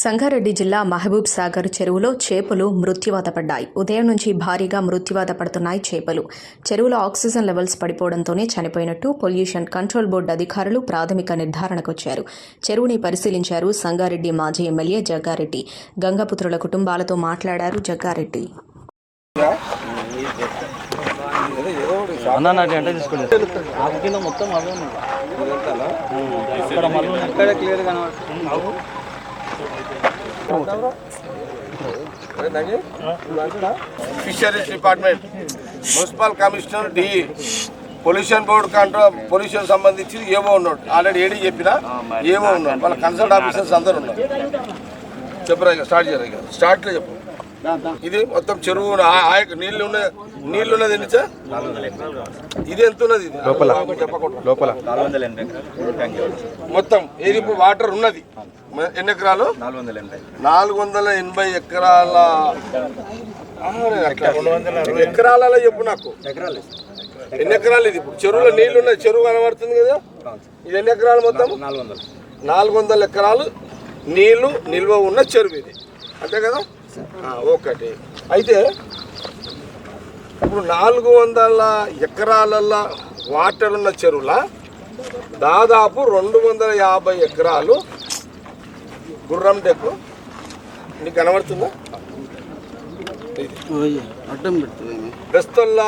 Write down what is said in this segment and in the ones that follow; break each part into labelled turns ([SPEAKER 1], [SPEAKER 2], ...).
[SPEAKER 1] సంగారెడ్డి జిల్లా మహబూబ్ సాగర్ చెరువులో చేపలు మృత్యువాత పడ్డాయి. ఉదయం నుంచి భారీగా మృత్యువాత పడుతున్నాయి చేపలు. చెరువులో ఆక్సిజన్ లెవెల్స్ పడిపోవడంతోనే చనిపోయినట్టు పొల్యూషన్ కంట్రోల్ బోర్డు అధికారులు ప్రాథమిక నిర్ధారణకొచ్చారు. చెరువుని పరిశీలించారు సంగారెడ్డి మాజీ ఎమ్మెల్యే జగ్గారెడ్డి. గంగపుత్రుల కుటుంబాలతో మాట్లాడారు Jaggareddy.
[SPEAKER 2] Fisheries department, municipal commissioner, DE, pollution board control, pollution సంబంధించి ఏవో ఉన్నాడు. ఆల్రెడీ ఏడీ చెప్పినా ఏవో ఉన్నాడు. వాళ్ళ కన్సల్ట్ ఆఫీసర్స్ అందరు ఉన్నారు. చెప్పరా, ఇక స్టార్ట్ చేయరా, ఇక స్టార్ట్లో చెప్పు. ఇది మొత్తం చెరువు నీళ్ళు ఉన్నది ఎన్ని సార్? ఇది ఎంత ఉన్నది? లోపల మొత్తం ఏది ఇప్పుడు వాటర్ ఉన్నది ఎన్ని ఎకరాలు? 480 ఎకరాల. ఎకరాలలో చెప్పు నాకు, ఎన్ని ఎకరాలు ఇది? ఇప్పుడు చెరువులో నీళ్ళు ఉన్నది, చెరువు కనబడుతుంది కదా. ఇది ఎన్ని ఎకరాలు? మొత్తం 400 ఎకరాలు నీళ్లు నిల్వ ఉన్న చెరువు ఇది, అంతే కదా? ఒకటి. అయితే ఇప్పుడు 400 ఎకరాలలో వాటర్ ఉన్న చెరువుల దాదాపు 250 ఎకరాలు గుర్రం డెక్కు. నీకు కనబడుతుందా? బెస్తోళ్ళ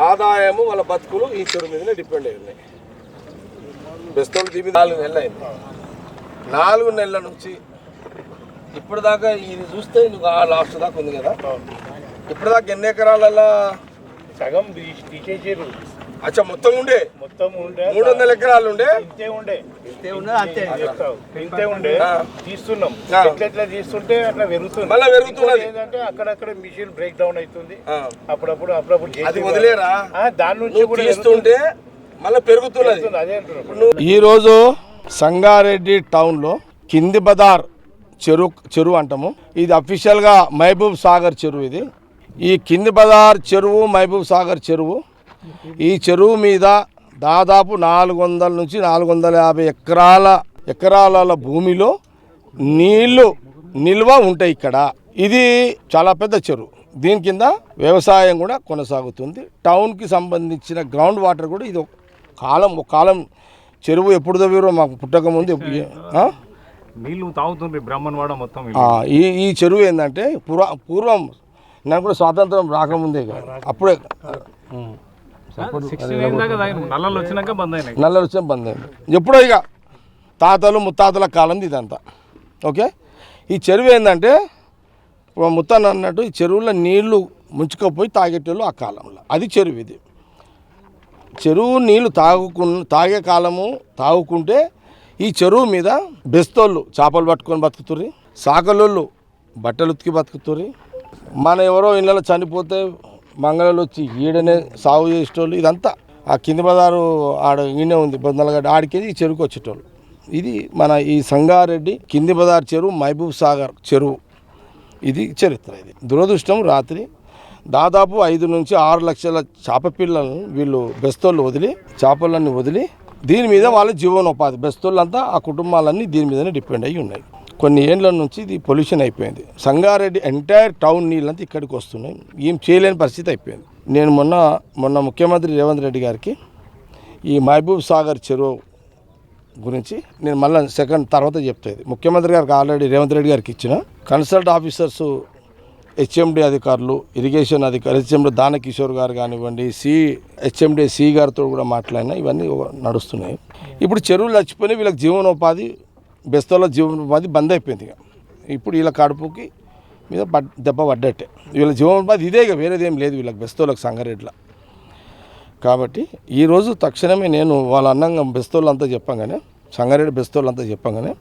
[SPEAKER 2] ఆదాయము, వాళ్ళ బతుకులు ఈ చెరువు మీదనే డిపెండ్ అయి ఉన్నాయి. బెస్తోళ్ళు దీని 4 నెలలు అయింది. 4 నెలల నుంచి ఇప్పుడు దాకా ఇది చూస్తే నువ్వు లాస్ట్ దాకా ఉంది కదా. ఇప్పుడు దాకా ఎన్ని ఎకరాలలో?
[SPEAKER 3] సగం తీసేసారు.
[SPEAKER 2] అచ్చా, మొత్తం 300 ఎకరాలు ఉండే.
[SPEAKER 3] ఇంతే ఉండే తీస్తున్నాం. ఎట్లా తీస్తుంటే అట్లా పెరుగుతుంది,
[SPEAKER 2] మళ్ళీ పెరుగుతున్నది.
[SPEAKER 3] ఏంటంటే అక్కడక్కడ మిషన్ బ్రేక్ డౌన్ అవుతుంది. అప్పుడప్పుడు
[SPEAKER 2] అది వదిలేరా,
[SPEAKER 3] దాని నుంచి కూడా
[SPEAKER 2] తీస్తుంటే మళ్ళీ పెరుగుతున్నది.
[SPEAKER 3] అదే అంటున్నాం.
[SPEAKER 2] ఈరోజు సంగారెడ్డి టౌన్లో కింది బజార్ చెరువు అంటాము. ఇది అఫీషియల్గా మహబూబ్ సాగర్ చెరువు. ఇది ఈ కింది బజార్ చెరువు, మహబూబ్ సాగర్ చెరువు. ఈ చెరువు మీద దాదాపు 400 నుంచి 450 ఎకరాల భూమిలో నీళ్లు నిల్వ ఉంటాయి ఇక్కడ. ఇది చాలా పెద్ద చెరువు. దీని కింద వ్యవసాయం కూడా కొనసాగుతుంది. టౌన్కి సంబంధించిన గ్రౌండ్ వాటర్ కూడా ఇది ఒక కాలం చెరువు ఎప్పుడు తవ్వారో మాకు పుట్టక ముందు
[SPEAKER 3] నీళ్ళు తాగుతుంది బ్రాహ్మణవాడ మొత్తం.
[SPEAKER 2] ఈ చెరువు ఏంటంటే పూర్వం నాకు కూడా స్వాతంత్రం రాకముందే అప్పుడే
[SPEAKER 3] నల్లలు వచ్చినాక బంద్
[SPEAKER 2] అయింది. ఎప్పుడో ఇక తాతలు ముత్తాతల కాలం ఇదంతా. ఓకే, ఈ చెరువు ఏంటంటే ముత్తాను అన్నట్టు ఈ చెరువులో నీళ్లు ముంచుకపోయి తాగేటోళ్ళు ఆ కాలంలో. అది చెరువు. ఇది చెరువు నీళ్లు తాగే కాలము తాగుకుంటే ఈ చెరువు మీద బెస్తోళ్ళు చేపలు పట్టుకొని బతుకుతుర్రి, సాకలోళ్ళు బట్టలు ఉతికి బతుకుతుర్రి. మన ఎవరో ఇళ్ళలో చనిపోతే మంగళలు వచ్చి ఈడనే సాగు చేసేటోళ్ళు. ఇదంతా ఆ కింది బజారు ఆడ ఈయనే ఉంది, బొందలగడ్డ, ఆడికేది ఈ చెరువుకి వచ్చేటోళ్ళు. ఇది మన ఈ సంగారెడ్డి కింది బజార్ చెరువు, మహబూబ్ సాగర్ చెరువు. ఇది చరిత్ర. ఇది దురదృష్టం, రాత్రి దాదాపు 5 నుంచి 6 లక్షల చేప పిల్లలను వీళ్ళు బెస్తోళ్ళు వదిలి, చేపలన్నీ వదిలి దీని మీద వాళ్ళ జీవనోపాధి. బెస్తోళ్ళంతా ఆ కుటుంబాలన్నీ దీని మీదనే డిపెండ్ అయ్యి ఉన్నాయి. కొన్ని ఏళ్ళ నుంచి ఇది పొల్యూషన్ అయిపోయింది. సంగారెడ్డి ఎంటైర్ టౌన్ నీళ్ళంతా ఇక్కడికి వస్తున్నాయి. ఏం చేయలేని పరిస్థితి అయిపోయింది. నేను మొన్న ముఖ్యమంత్రి రేవంత్ రెడ్డి గారికి ఈ మహబూబ్ సాగర్ చెరువు గురించి నేను మళ్ళీ తర్వాత చెప్తాను. ముఖ్యమంత్రి గారికి ఆల్రెడీ రేవంత్ రెడ్డి గారికి ఇచ్చిన కన్సల్ట్ ఆఫీసర్స్, హెచ్ఎండి అధికారులు, ఇరిగేషన్ అధికారులు, హెచ్ఎండి దానకిషోర్ గారు కానివ్వండి, హెచ్ఎండి సి గారితో కూడా మాట్లాడినా ఇవన్నీ నడుస్తున్నాయి. ఇప్పుడు చెరువులు చచ్చిపోయినాయి. వీళ్ళకి జీవనోపాధి, బెస్తోళ్ళ జీవనోపాధి బంద్ అయిపోయింది. ఇప్పుడు వీళ్ళ కడుపుకి మీద దెబ్బ పడ్డట్టే. వీళ్ళ జీవనోపాధి ఇదే, వేరేదేం లేదు వీళ్ళకి బెస్తోళ్ళకి సంగారెడ్డిలో. కాబట్టి ఈరోజు తక్షణమే నేను వాళ్ళ అన్నంగా బెస్తోళ్ళంతా చెప్పంగానే, సంగారెడ్డి బెస్తోళ్ళంతా చెప్పంగానే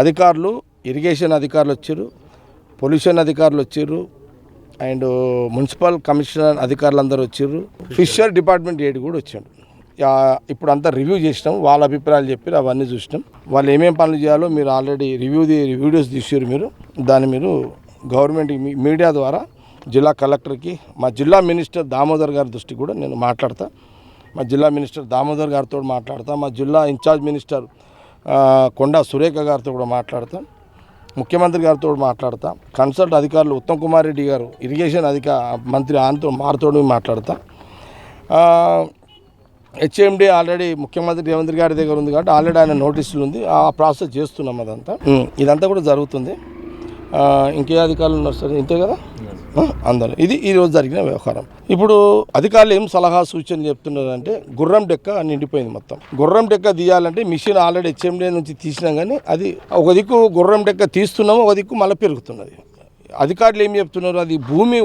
[SPEAKER 2] అధికారులు, ఇరిగేషన్ అధికారులు వచ్చారు, పొల్యూషన్ అధికారులు వచ్చారు, అండ్ మున్సిపల్ కమిషనర్ అధికారులు అందరూ వచ్చారు, ఫిషర్ డిపార్ట్మెంట్ ఏడు కూడా వచ్చాడు. ఇప్పుడు అంతా రివ్యూ చేసినాం, వాళ్ళ అభిప్రాయాలు చెప్పారు, అవన్నీ చూసినాం. వాళ్ళు ఏమేమి పనులు చేయాలో మీరు ఆల్రెడీ వీడియోస్ తీసారు. దాన్ని మీరు గవర్నమెంట్ మీడియా ద్వారా జిల్లా కలెక్టర్కి, మా జిల్లా మినిస్టర్ దామోదర్ గారి దృష్టికి కూడా నేను మాట్లాడతా. మా జిల్లా మినిస్టర్ దామోదర్ గారితో మాట్లాడతా, మా జిల్లా ఇన్ఛార్జ్ మినిస్టర్ కొండా సురేఖ గారితో కూడా మాట్లాడతాం. ముఖ్యమంత్రి గారితో మాట్లాడతా, కన్సల్ట్ అధికారులు ఉత్తమ్ కుమార్ రెడ్డి గారు ఇరిగేషన్ మంత్రి ఆయనతో మారుతోడు మాట్లాడతా. హెచ్ఎండి ఆల్రెడీ ముఖ్యమంత్రి రేవంత్ గారి దగ్గర ఉంది కాబట్టి ఆల్రెడీ ఆయన నోటీసులు ఉంది, ఆ ప్రాసెస్ చేస్తున్నాం. అదంతా ఇదంతా కూడా జరుగుతుంది. ఇంకే అధికారులు ఉన్నారు సార్, ఇంతే కదా అందరూ. ఇది ఈరోజు జరిగిన వ్యవహారం. ఇప్పుడు అధికారులు ఏం సలహా సూచన చెప్తున్నారంటే గుర్రం డెక్క నిండిపోయింది మొత్తం. గుర్రం డెక్క తీయాలంటే మిషన్ ఆల్రెడీ హెచ్ఎండి నుంచి తీసినాం, కానీ అది ఒక దిక్కు గుర్రం డెక్క తీస్తున్నాము, ఒక దిక్కు మళ్ళీ పెరుగుతున్నది. అధికారులు ఏం చెప్తున్నారు, అది భూమి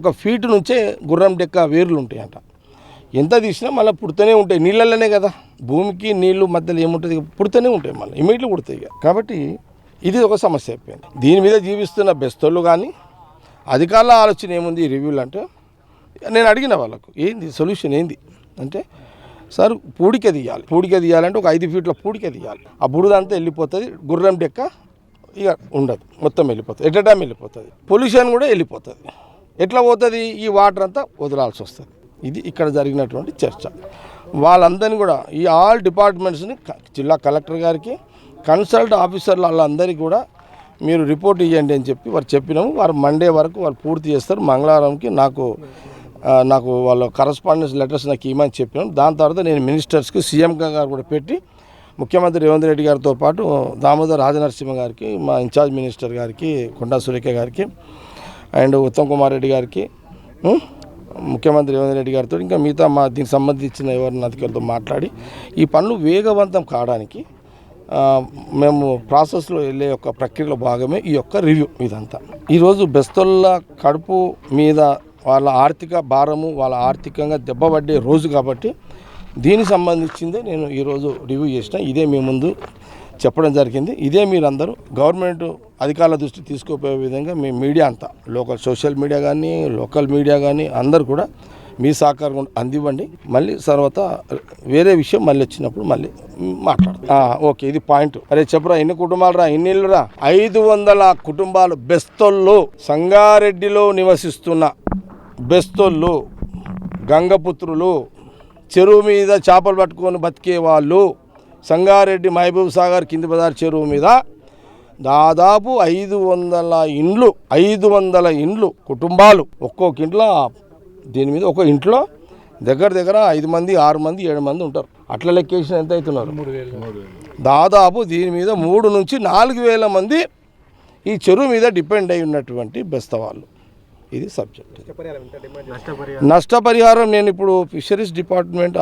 [SPEAKER 2] 1 ఫీటు నుంచే గుర్రం డెక్క వేర్లు ఉంటాయంట. ఎంత తీసినా మళ్ళీ పుడుతూనే ఉంటాయి, నీళ్ళల్లోనే కదా, భూమికి నీళ్లు మధ్యలో ఏముంటుంది, పుడుతూనే ఉంటాయి, మళ్ళీ ఇమీడియట్లీ పుడతాయి. కాబట్టి ఇది ఒక సమస్య అయిపోయింది. దీని మీద జీవిస్తున్న బెస్తోళ్ళు కానీ అధికారుల ఆలోచన ఏముంది ఈ రివ్యూలు అంటే, నేను అడిగిన వాళ్ళకు ఏంది సొల్యూషన్ ఏంది అంటే, సార్ పూడిక తీయాలంటే ఒక 5 ఫీట్ల పూడిక తీయాలి. ఆ బురదంతా వెళ్ళిపోతుంది, గుర్రం డెక్క ఇక ఉండదు, మొత్తం వెళ్ళిపోతుంది, ఎట్ ఎ టైం వెళ్ళిపోతుంది. పొల్యూషన్ కూడా వెళ్ళిపోతుంది. ఎట్లా పోతుంది, ఈ వాటర్ అంతా వదలాల్సి వస్తుంది. ఇది ఇక్కడ జరిగినటువంటి చర్చ. వాళ్ళందరినీ కూడా ఈ ఆల్ డిపార్ట్మెంట్స్ని జిల్లా కలెక్టర్ గారికి కన్సల్ట్ ఆఫీసర్లు వాళ్ళందరికీ కూడా మీరు రిపోర్ట్ ఇవ్వండి అని చెప్పి వారు చెప్పినాము. వారు మండే వరకు వాళ్ళు పూర్తి చేస్తారు. మంగళవారంకి నాకు వాళ్ళ కరస్పాండెన్స్ లెటర్స్ నాకు ఇవ్వమని చెప్పినాం. దాని తర్వాత నేను మినిస్టర్స్కి సీఎం గారు కూడా పెట్టి ముఖ్యమంత్రి రేవంత్ రెడ్డి గారితో పాటు దామోదర్ రాజనరసింహ గారికి, మా ఇన్ఛార్జ్ మినిస్టర్ గారికి, కొండా సురేఖ గారికి అండ్ ఉత్తమ్ కుమార్ రెడ్డి గారికి, ముఖ్యమంత్రి రేవంత్ రెడ్డి గారితో ఇంకా మిగతా దీనికి సంబంధించిన ఎవరిని అధికారులతో మాట్లాడి ఈ పనులు వేగవంతం కావడానికి మేము ప్రాసెస్లో వెళ్ళే యొక్క ప్రక్రియలో భాగమే ఈ యొక్క రివ్యూ. ఇదంతా ఈరోజు బెస్తోళ్ళ కడుపు మీద వాళ్ళ ఆర్థిక భారము, వాళ్ళ ఆర్థికంగా దెబ్బపడ్డే రోజు కాబట్టి దీనికి సంబంధించిందే నేను ఈరోజు రివ్యూ చేసిన. ఇదే మీ ముందు చెప్పడం జరిగింది. ఇదే మీరందరూ గవర్నమెంట్ అధికారుల దృష్టి తీసుకుపోయే విధంగా మీ మీడియా అంతా, లోకల్ సోషల్ మీడియా కానీ లోకల్ మీడియా కానీ అందరూ కూడా మీ సహకారం అందివ్వండి. మళ్ళీ తర్వాత వేరే విషయం మళ్ళీ వచ్చినప్పుడు మళ్ళీ మాట్లాడతాం. ఓకే, ఇది పాయింట్. అరే చెప్పురా, ఎన్ని కుటుంబాలు రా, ఎన్ని ఇళ్ళు రా? 500 కుటుంబాలు బెస్తోళ్ళు, సంగారెడ్డిలో నివసిస్తున్న బెస్తోళ్ళు, గంగపుత్రులు, చెరువు మీద చేపలు పట్టుకొని బతికే వాళ్ళు, సంగారెడ్డి మహబూబ్ సాగర్ కింది బజార్ చెరువు మీద దాదాపు 500 ఇండ్లు కుటుంబాలు, ఒక్కొక్క ఇంట్లో దీని మీద ఒక ఇంట్లో దగ్గర 5 మంది 6 మంది 7 మంది ఉంటారు. అట్లా లెక్కేసిన ఎంత అవుతున్నారు, దాదాపు దీని మీద 3 నుంచి 4,000 మంది ఈ చెరువు మీద డిపెండ్ అయి ఉన్నటువంటి బెస్తవాళ్ళు. ఇది సబ్జెక్ట్. నష్టపరిహారం నేను ఇప్పుడు ఫిషరీస్ డిపార్ట్మెంట్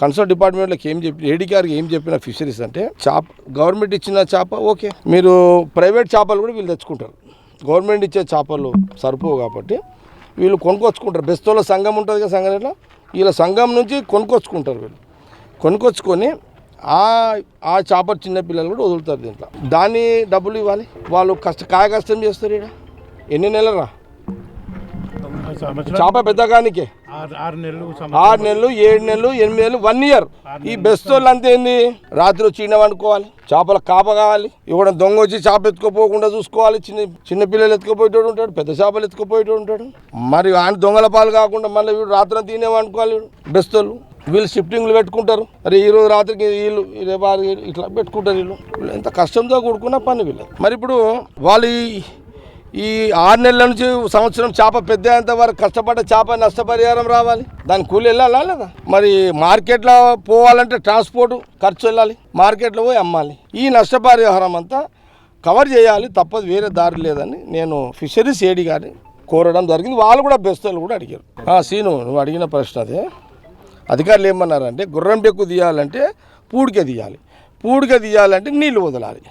[SPEAKER 2] కన్సర్న్ డిపార్ట్మెంట్లోకి ఏం చెప్పి ఏడీ గారికి ఏం చెప్పిన, ఫిషరీస్ అంటే గవర్నమెంట్ ఇచ్చిన చేప ఓకే, మీరు ప్రైవేట్ చేపలు కూడా వీళ్ళు తెచ్చుకుంటారు. గవర్నమెంట్ ఇచ్చే చేపలు సరిపోవు కాబట్టి వీళ్ళు కొనుక్కొచ్చుకుంటారు. బెస్తోళ్ళ సంఘం ఉంటుంది కదా, సంఘంలో వీళ్ళ సంఘం నుంచి కొనుక్కొచ్చుకుంటారు. వీళ్ళు కొనుక్కొచ్చుకొని ఆ చేప చిన్నపిల్లలు కూడా వదులుతారు దీంట్లో. దాన్ని డబ్బులు ఇవ్వాలి. వాళ్ళు కాయ కష్టం చేస్తారు. ఇక్కడ ఎన్ని నెలలు రా చేప పెద్దగానికే 6 నెలలు 7 నెలలు 8 నెలలు 1 ఇయర్. ఈ బెస్తోళ్ళు అంతే ఏంది, రాత్రి చీన వండుకోవాలి, చేపల కాప కావాలి, ఇవ్వడం దొంగ వచ్చి చేప ఎత్తుకోపోకుండా చూసుకోవాలి. చిన్న పిల్లలు ఎత్తుకుపోయేటోడు ఉంటాడు, పెద్ద చేపలు ఎత్తుకుపోయేటోడు ఉంటాడు. మరి ఆయన దొంగల పాలు కాకుండా మళ్ళీ వీడు రాత్రి తినే వండుకోవాలి. బెస్తోళ్ళు వీళ్ళు షిఫ్టింగ్లు పెట్టుకుంటారు. అరే ఈరోజు రాత్రికి వీళ్ళు రేపు ఇట్లా పెట్టుకుంటారు. వీళ్ళు ఎంత కష్టంతో కూడుకున్న పని వీళ్ళు. మరి ఇప్పుడు వాళ్ళు ఈ 6 నెలల నుంచి సంవత్సరం చేప పెద్ద అయ్యేంత వరకు కష్టపడ్డ చేప నష్టపరిహారం రావాలి. దాని కూలి వెళ్ళాలా లేదా? మరి మార్కెట్లో పోవాలంటే ట్రాన్స్పోర్ట్ ఖర్చు వెళ్ళాలి, మార్కెట్లో పోయి అమ్మాలి. ఈ నష్టపరిహారం అంతా కవర్ చేయాలి, తప్పదు, వేరే దారి లేదని నేను ఫిషరీస్ ఏడీ గారిని కోరడం జరిగింది. వాళ్ళు కూడా బెస్తోళ్ళు కూడా అడిగారు. సీను, నువ్వు అడిగిన ప్రశ్న అదే. అధికారులు ఏమన్నారంటే గుర్రం డెక్కు తీయాలంటే పూడిక తీయాలంటే నీళ్లు వదలాలి.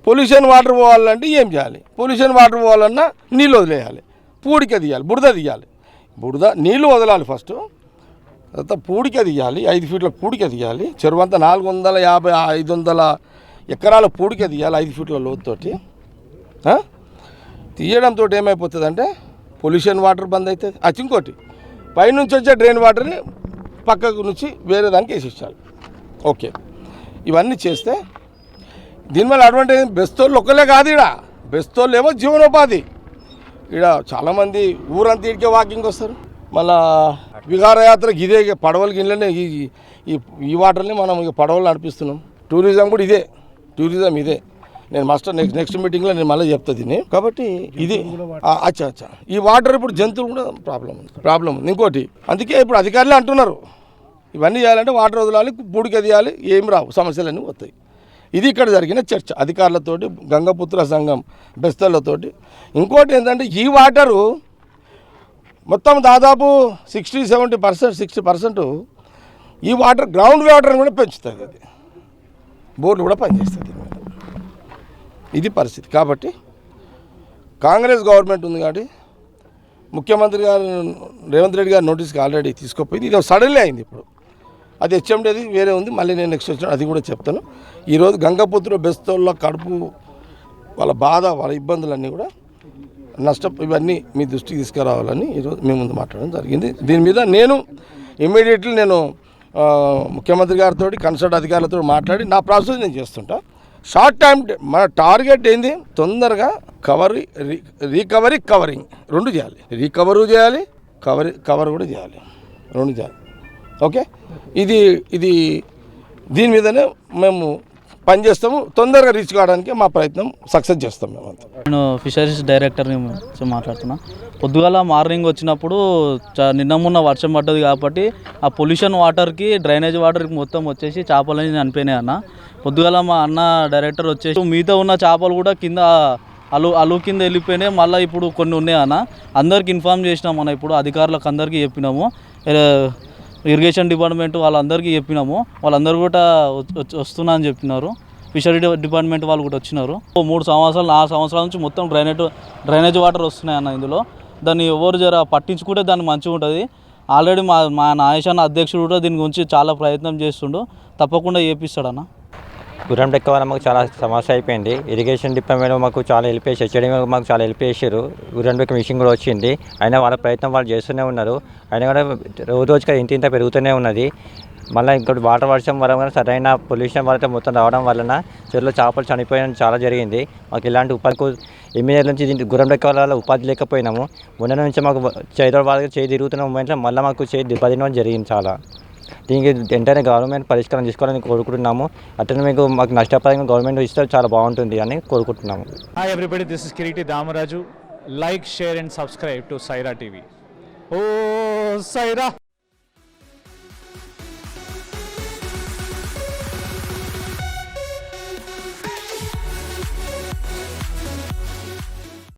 [SPEAKER 2] పొల్యూషన్ వాటర్ పోవాలంటే ఏం చేయాలి? పొల్యూషన్ వాటర్ పోవాలన్నా నీళ్ళు వదిలేయాలి, పూడిక తీయాలి, బురద నీళ్ళు వదలాలి ఫస్ట్, తర్వాత పూడిక తీయాలి, 5 ఫీట్ల పూడిక తీయాలి. చెరువు అంతా 450-500 ఎకరాల పూడిక తీయాలి 5 ఫీట్ల లోతుతోటి. తీయడంతో ఏమైపోతుంది అంటే పొల్యూషన్ వాటర్ బంద్ అవుతుంది. ఇంకోటి పైనుంచి వచ్చే డ్రైన్ వాటర్ని పక్కకు నుంచి వేరే దానికి వేసేసాలి. ఓకే, ఇవన్నీ చేస్తే దీనివల్ల అడ్వాంటేజ్ బెస్తోళ్ళు ఒక్కలే కాదు, ఇక్కడ బెస్తోళ్ళు ఏమో జీవనోపాధి. ఇక్కడ చాలామంది ఊరంతా ఇడికే వాకింగ్ వస్తారు. మళ్ళా విహారయాత్రకు ఇదే పడవలకి ఇళ్ళనే ఈ వాటర్ని మనం ఇక పడవలు నడిపిస్తున్నాం. టూరిజం కూడా ఇదే. నేను మాస్టర్ నెక్స్ట్ మీటింగ్లో నేను మళ్ళీ చెప్తా దీన్ని. కాబట్టి ఇది అచ్చా ఈ వాటర్ ఇప్పుడు జంతువులు కూడా ప్రాబ్లం ఉంది. ఇంకోటి అందుకే ఇప్పుడు అధికారులు అంటున్నారు ఇవన్నీ చేయాలంటే వాటర్ వదలాలి, పూడికి ఎదియాలి, ఏం రావు, సమస్యలన్నీ వస్తాయి. ఇది ఇక్కడ జరిగిన చర్చ అధికారులతోటి, గంగపుత్ర సంఘం బెస్తలతోటి. ఇంకోటి ఏంటంటే ఈ వాటరు మొత్తం దాదాపు 60% ఈ వాటర్ గ్రౌండ్ వాటర్ని కూడా పెంచుతుంది. అది బోర్లు కూడా పనిచేస్తుంది. ఇది పరిస్థితి. కాబట్టి కాంగ్రెస్ గవర్నమెంట్ ఉంది కాబట్టి ముఖ్యమంత్రి గారు రేవంత్ రెడ్డి గారు నోటీస్కి ఆల్రెడీ తీసుకుపోయింది. ఇది సడన్లీ అయింది. ఇప్పుడు అది హెచ్ఎండిది వేరే ఉంది, మళ్ళీ నేను నెక్స్ట్ వచ్చిన అది కూడా చెప్తాను. ఈరోజు గంగపుత్ర బెస్తోళ్ళ కడుపు వాళ్ళ బాధ, వాళ్ళ ఇబ్బందులన్నీ కూడా ఇవన్నీ మీ దృష్టికి తీసుకురావాలని ఈరోజు మీ ముందు మాట్లాడడం జరిగింది. దీని మీద నేను ఇమ్మీడియట్లీ ముఖ్యమంత్రి గారితో కన్సల్ట్ అధికారులతో మాట్లాడి నా ప్రాసెస్ నేను చేస్తుంటా. షార్ట్ టైం మన టార్గెట్ ఏంది, తొందరగా కవరింగ్ రెండు చేయాలి. రికవరు చేయాలి, కవర్ కూడా చేయాలి, రెండు చేయాలి. ఓకే, ఇది దీని మీదనే మేము పనిచేస్తాము. తొందరగా రీచ్ కావడానికి మా ప్రయత్నం సక్సెస్ చేస్తాం మేమంతా.
[SPEAKER 4] నేను ఫిషరీస్ డైరెక్టర్ని మాట్లాడుతున్నా. పొద్దుగాల మార్నింగ్ వచ్చినప్పుడు నిన్న మొన్న వర్షం పడ్డది కాబట్టి ఆ పొల్యూషన్ వాటర్కి, డ్రైనేజ్ వాటర్కి మొత్తం వచ్చేసి చేపలని చనిపోయినాయి అన్న. పొద్దుగాల మా అన్న డైరెక్టర్ వచ్చేసి మిగతా ఉన్న చేపలు కూడా కింద అలు కింద వెళ్ళిపోయినాయి. మళ్ళీ ఇప్పుడు కొన్ని ఉన్నాయి అన్న. అందరికి ఇన్ఫామ్ చేసినాం అన్న. ఇప్పుడు అధికారులకు అందరికీ చెప్పినాము, ఇరిగేషన్ డిపార్ట్మెంట్ వాళ్ళందరికీ చెప్పినాము. వాళ్ళందరూ కూడా వస్తున్నా అని చెప్పినారు. ఫిషరీ డిపార్ట్మెంట్ వాళ్ళు కూడా వచ్చినారు. 3 సంవత్సరాలు 4 సంవత్సరాల నుంచి మొత్తం డ్రైనేజ్ వాటర్ వస్తున్నాయి అన్న. ఇందులో దాన్ని ఎవరు పట్టించుకుంటే దాన్ని మంచిగా ఉంటుంది. ఆల్రెడీ మా నాయశాన అధ్యక్షుడు కూడా దీని గురించి చాలా ప్రయత్నం చేస్తుండు. తప్పకుండా చేపిస్తాడన్న.
[SPEAKER 5] గుర్రండెక్క వల్ల మాకు చాలా సమస్య అయిపోయింది. ఇరిగేషన్ డిపార్ట్మెంట్ మాకు చాలా హెల్ప్ చేసి, హెచ్ఎండి మాకు చాలా హెల్ప్ చేశారు. గుర్రండెక్క మిషన్ కూడా వచ్చింది. అయినా వాళ్ళ ప్రయత్నం వాళ్ళు చేస్తూనే ఉన్నారు. అయినా కూడా రోజుగా ఇంత పెరుగుతూనే ఉన్నది. మళ్ళీ ఇంకోటి వాటర్ వర్షం వల్ల సరైన పొల్యూషన్ వల్ల మొత్తం రావడం వలన చెరువులో చేపలు చనిపోయడం చాలా జరిగింది. మాకు ఇలాంటి ఉపాధికి ఇమీడియట్ నుంచి గుర్రండెక్క వల్ల ఉపాధి లేకపోయినాము. మొన్న నుంచి మాకు వాళ్ళకి చేయి తిరుగుతున్న మూమెంట్లో మళ్ళీ మాకు చేయి దెబ్బతినడం జరిగింది చాలా. దీనికి వెంటనే గవర్నమెంట్ పరిష్కారం తీసుకోవాలని కోరుకుంటున్నాము. అట్లనే మాకు నష్టపరంగా గవర్నమెంట్ ఇస్తే చాలా బాగుంటుంది అని కోరుకుంటున్నాము.
[SPEAKER 6] Hi everybody, this is Kireeti Damaraju. Like, share and subscribe to Saira TV. ఓ సైరా.